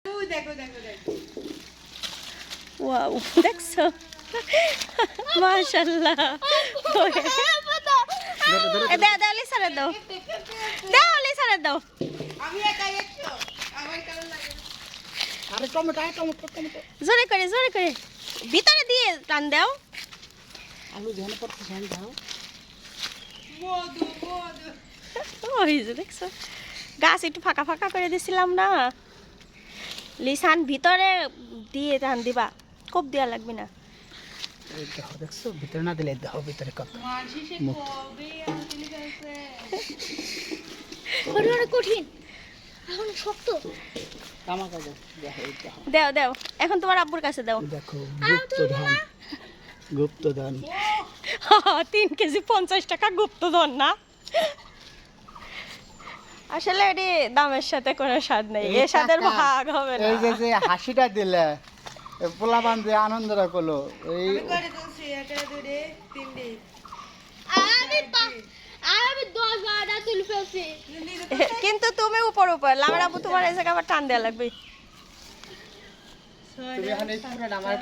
দেখো দেখো দেখো ওয়াও দেখছো মাশাআল্লাহ দাও লিসারে দাও লিসারে দাও আমি একাই একশো আমার কেমন লাগে আরে টমেটো টমেটো টমেটো জোরে করে ভিতরে দিয়ে টান দাও আলু ঝাল করতে ঝাল দাও মধু মধু ওই যে দেখছো গাছ একটু ফাঁকা ফাঁকা করে দিছিলাম না লিসান ভিতরে দিয়ে টান দিবা কোপ দেওয়া লাগবে না এই দেখো দেখছো ভিতরে না দিলে দেখো ভিতরে কত মাঝি সে কবে আনতে গেছে ওটা কঠিন এখন শক্ত কামা কাজ দেখো এই দেখো দাও এখন তোমার আব্বুর কাছে দাও দেখো গুপ্তধন 3 কেজি 50 টাকা গুপ্তধন না আসলে এটি দামের সাথে কোনো স্বাদ নেই এ স্বাদের ভাগ হবে না এই যে হাসিটা দিলে পোলাপান যে আনন্দটা করলো এই আমি করে দিচ্ছি এটা দুটো তিনটে আমি 10-12টা তুলে ফেলছি কিন্তু তুমি উপর লামের আব্বু তোমার এই জায়গা আবার টান দেওয়া লাগবে তুমি এখন এই পুরো আমার